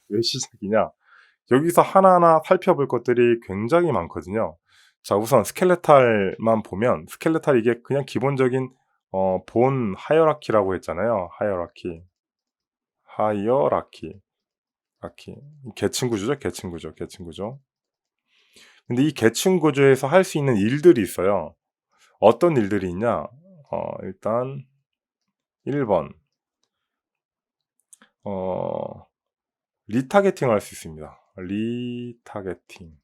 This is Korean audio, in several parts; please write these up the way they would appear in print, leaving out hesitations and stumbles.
왜 시작이냐? 여기서 하나하나 살펴볼 것들이 굉장히 많거든요. 자, 우선 스켈레탈만 보면 스켈레탈 이게 그냥 기본적인 본 하이어라키라고 했잖아요. 하이어라키. 하이어라키. 라키. 계층 구조죠, 계층 구조, 계층 구조. 근데 이 계층 구조에서 할 수 있는 일들이 있어요. 어떤 일들이 있냐? 일단 1 번 어 리타게팅을 할 수 있습니다. 리타게팅.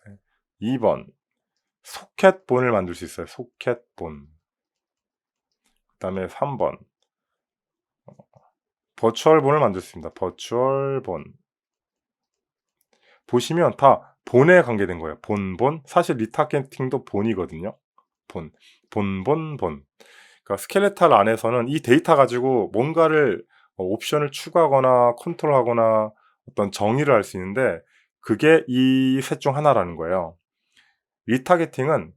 네. 2번 소켓본을 만들 수 있어요. 소켓본. 그다음에 3번 버추얼본을 만들 수 있습니다. 버추얼본. 보시면 다 본에 관계된 거예요. 본. 사실 리타게팅도 본이거든요. 본. 본. 그러니까 스켈레탈 안에서는 이 데이터 가지고 뭔가를 옵션을 추가하거나 컨트롤하거나 어떤 정의를 할 수 있는데 그게 이 셋 중 하나라는 거예요. 리타게팅은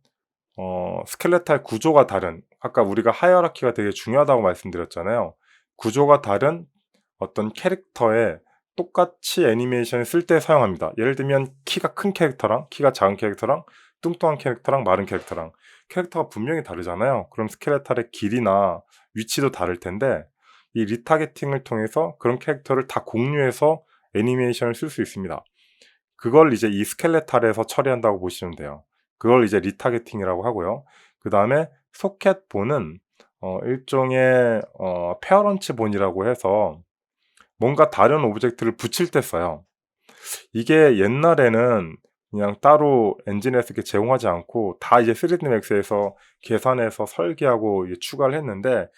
스켈레탈 구조가 다른, 아까 우리가 하이어라키가 되게 중요하다고 말씀드렸잖아요. 구조가 다른 어떤 캐릭터에 똑같이 애니메이션을 쓸 때 사용합니다. 예를 들면 키가 큰 캐릭터랑 키가 작은 캐릭터랑 뚱뚱한 캐릭터랑 마른 캐릭터랑 캐릭터가 분명히 다르잖아요. 그럼 스켈레탈의 길이나 위치도 다를 텐데 이 리타게팅을 통해서 그런 캐릭터를 다 공유해서 애니메이션을 쓸 수 있습니다. 그걸 이제 이 스켈레탈에서 처리한다고 보시면 돼요. 그걸 이제 리타게팅이라고 하고요. 그다음에 소켓본은 일종의 페어런츠 본이라고 해서 뭔가 다른 오브젝트를 붙일 때 써요. 이게 옛날에는 그냥 따로 엔진에서 이렇게 제공하지 않고 다 이제 3D 맥스에서 계산해서 설계하고 이제 추가를 했는데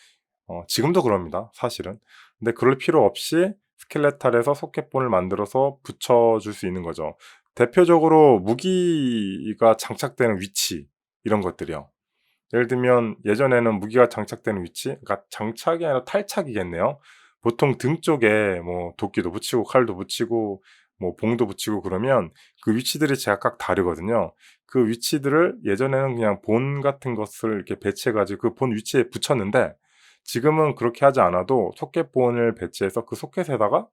지금도 그럽니다, 사실은. 근데 그럴 필요 없이 스켈레탈에서 소켓본을 만들어서 붙여 줄 수 있는 거죠. 대표적으로 무기가 장착되는 위치 이런 것들이요. 예를 들면 예전에는 무기가 장착되는 위치, 그러니까 장착이 아니라 탈착이겠네요. 보통 등 쪽에 뭐 도끼도 붙이고 칼도 붙이고 뭐 봉도 붙이고 그러면 그 위치들이 제각각 다르거든요. 그 위치들을 예전에는 그냥 본 같은 것을 이렇게 배치해 가지고 그 본 위치에 붙였는데 지금은 그렇게 하지 않아도 소켓본을 배치해서 그 소켓에다가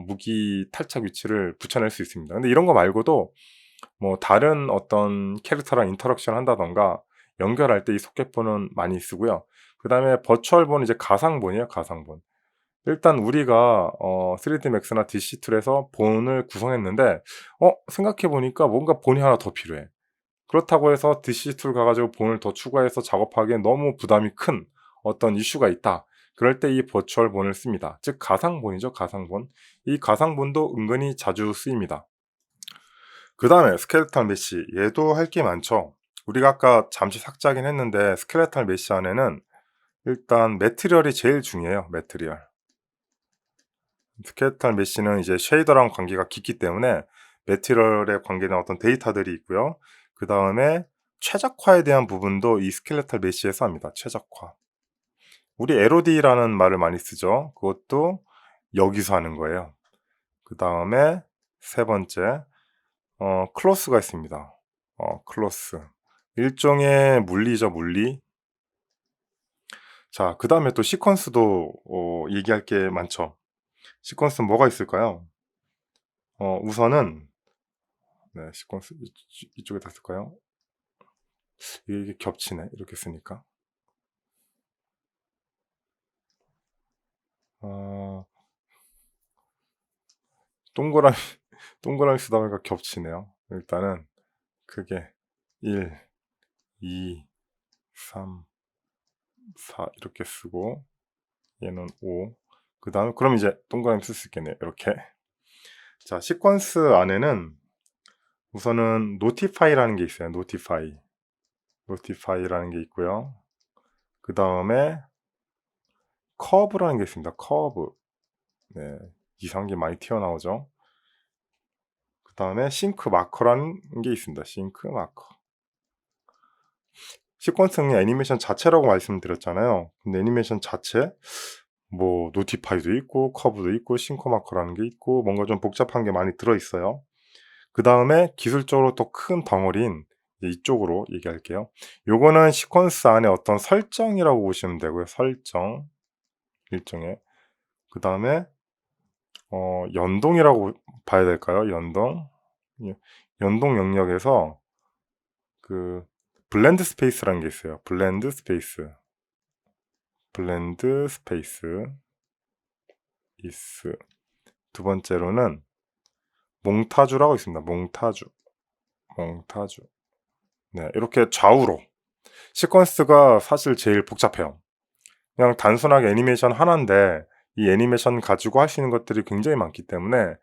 무기 탈착 위치를 붙여낼 수 있습니다. 근데 이런 거 말고도 뭐 다른 어떤 캐릭터랑 인터랙션 한다든가 연결할 때 이 소켓본은 많이 쓰고요. 그다음에 버추얼본은 이제 가상본이에요, 가상본. 일단 우리가 3D 맥스나 DC 툴에서 본을 구성했는데 생각해 보니까 뭔가 본이 하나 더 필요해. 그렇다고 해서 DC 툴 가 가지고 본을 더 추가해서 작업하기엔 너무 부담이 큰 어떤 이슈가 있다. 그럴 때 이 버추얼 본을 씁니다. 즉 가상본이죠, 가상본. 이 가상본도 은근히 자주 쓰입니다. 그다음에 스켈레탈 메시, 얘도 할 게 많죠. 우리가 아까 잠시 삭제하긴 했는데 스켈레탈 메시 안에는 일단 매트리얼이 제일 중요해요, 매트리얼. 스켈레탈 메시는 이제 쉐이더랑 관계가 깊기 때문에 매트리얼에 관계된 어떤 데이터들이 있고요. 그다음에 최적화에 대한 부분도 이 스켈레탈 메시에서 합니다. 최적화. 우리 LOD라는 말을 많이 쓰죠. 그것도 여기서 하는 거예요. 그다음에 세 번째 클로스가 있습니다. 클로스. 일종의 물리죠, 물리. 자, 그다음에 또 시퀀스도 얘기할 게 많죠. 시퀀스는 뭐가 있을까요? 우선은 네, 시퀀스 이쪽에다 쓸까요? 이게 겹치네, 이렇게 쓰니까. 어 동그라미 동그라미 쓰다 보니까 겹치네요. 일단은 크게 1, 2, 3, 4 이렇게 쓰고 얘는 5. 그다음에 그럼 이제 동그라미 쓸 수 있겠네요, 이렇게. 자, 시퀀스 안에는 우선은 노티파이라는 게 있어요. 노티파이라는 게 있고요. 그다음에 커브라는 게 있습니다. 커브. 네. 이상한 게 많이 튀어나오죠. 그다음에 싱크 마커라는 게 있습니다. 싱크 마커. 시퀀스는 애니메이션 자체라고 말씀드렸잖아요. 근데 애니메이션 자체 뭐 노티파이도 있고 커브도 있고 싱크 마커라는 게 있고 뭔가 좀 복잡한 게 많이 들어 있어요. 그다음에 기술적으로 더 큰 덩어리인 이쪽으로 얘기할게요. 요거는 시퀀스 안에 어떤 설정이라고 보시면 되고요. 설정 일종의. 그다음에 연동이라고 봐야 될까요? 연동. 예. 연동 영역에서 그 블렌드 스페이스라는 게 있어요. 블렌드 스페이스. 블렌드 스페이스 is. 두 번째로는 몽타주라고 있습니다. 몽타주. 몽타주. 네, 이렇게 좌우로. 시퀀스가 사실 제일 복잡해요. 그냥 단순하게 애니메이션 하나인데 이 애니메이션 가지고 할 수 있는 것들이 굉장히 많기 때문에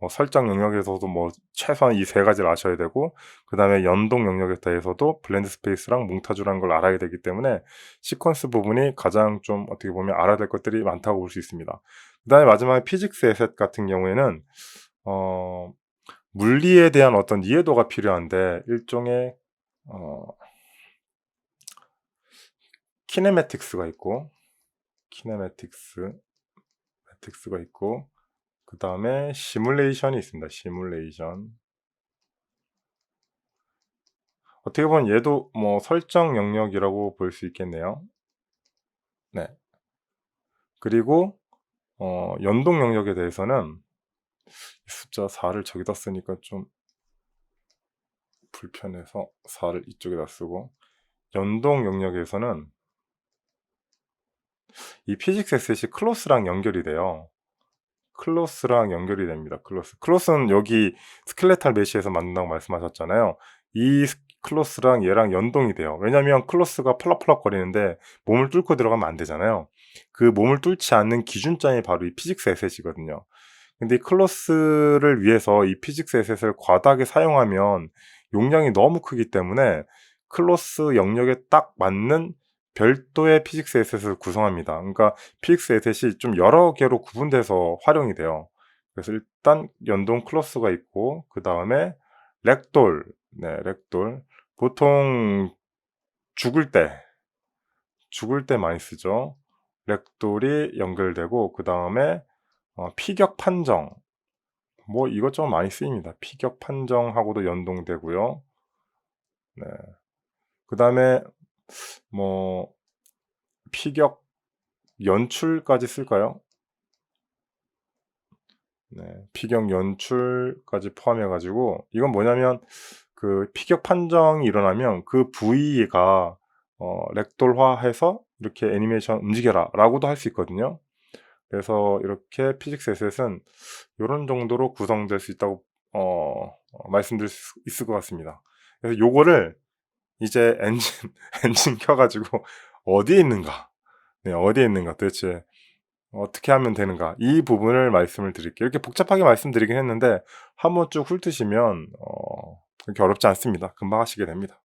설정 영역에서도 최소한 이 세 가지를 아셔야 되고, 그 다음에 연동 영역에 대해서도 블렌드 스페이스랑 몽타주라는 걸 알아야 되기 때문에 시퀀스 부분이 가장 좀 어떻게 보면 알아야 될 것들이 많다고 볼 수 있습니다. 그 다음에 마지막에 피직스 에셋 같은 경우에는 물리에 대한 어떤 이해도가 필요한데, 일종의 키네매틱스가 있고, 매틱스가 있고, 그 다음에 시뮬레이션이 있습니다. 시뮬레이션. 어떻게 보면 얘도 설정 영역이라고 볼 수 있겠네요. 네. 그리고 연동 영역에 대해서는 숫자 4를 저기다 쓰니까 좀 불편해서 4를 이쪽에다 쓰고, 연동 영역에서는 이 피직스 에셋이 클로스랑 연결이 돼요. 클로스랑 연결이 됩니다. 클로스는 여기 스켈레탈 메시에서 만든다고 말씀하셨잖아요. 이 클로스랑 얘랑 연동이 돼요. 왜냐면 클로스가 펄럭펄럭 거리는데 몸을 뚫고 들어가면 안 되잖아요. 그 몸을 뚫지 않는 기준점이 바로 이 피직스 에셋이거든요. 근데 이 클로스를 위해서 이 피직스 에셋을 과다하게 사용하면 용량이 너무 크기 때문에 클로스 영역에 딱 맞는 별도의 피직스 에셋을 구성합니다. 그러니까 피직스 에셋이 좀 여러 개로 구분돼서 활용이 돼요. 그래서 일단 연동 클로스가 있고, 그 다음에 렉돌. 네, 렉돌. 보통 죽을 때 많이 쓰죠. 렉돌이 연결되고, 그 다음에 피격 판정. 이것저것 많이 쓰입니다. 피격 판정하고도 연동되고요. 네. 그 다음에 피격 연출까지 쓸까요? 네, 피격 연출까지 포함해 가지고, 이건 뭐냐면 그 피격 판정이 일어나면 그 부위가 렉돌화해서 이렇게 애니메이션 움직여라 라고도 할 수 있거든요. 그래서 이렇게 피직스 에셋은 요런 정도로 구성될 수 있다고 말씀드릴 수 있을 것 같습니다. 그래서 요거를 이제 엔진 켜 가지고 어디에 있는가, 네, 어디에 있는가, 도대체 어떻게 하면 되는가, 이 부분을 말씀을 드릴게요. 이렇게 복잡하게 말씀드리긴 했는데 한번 쭉 훑으시면 그렇게 어렵지 않습니다. 금방 하시게 됩니다.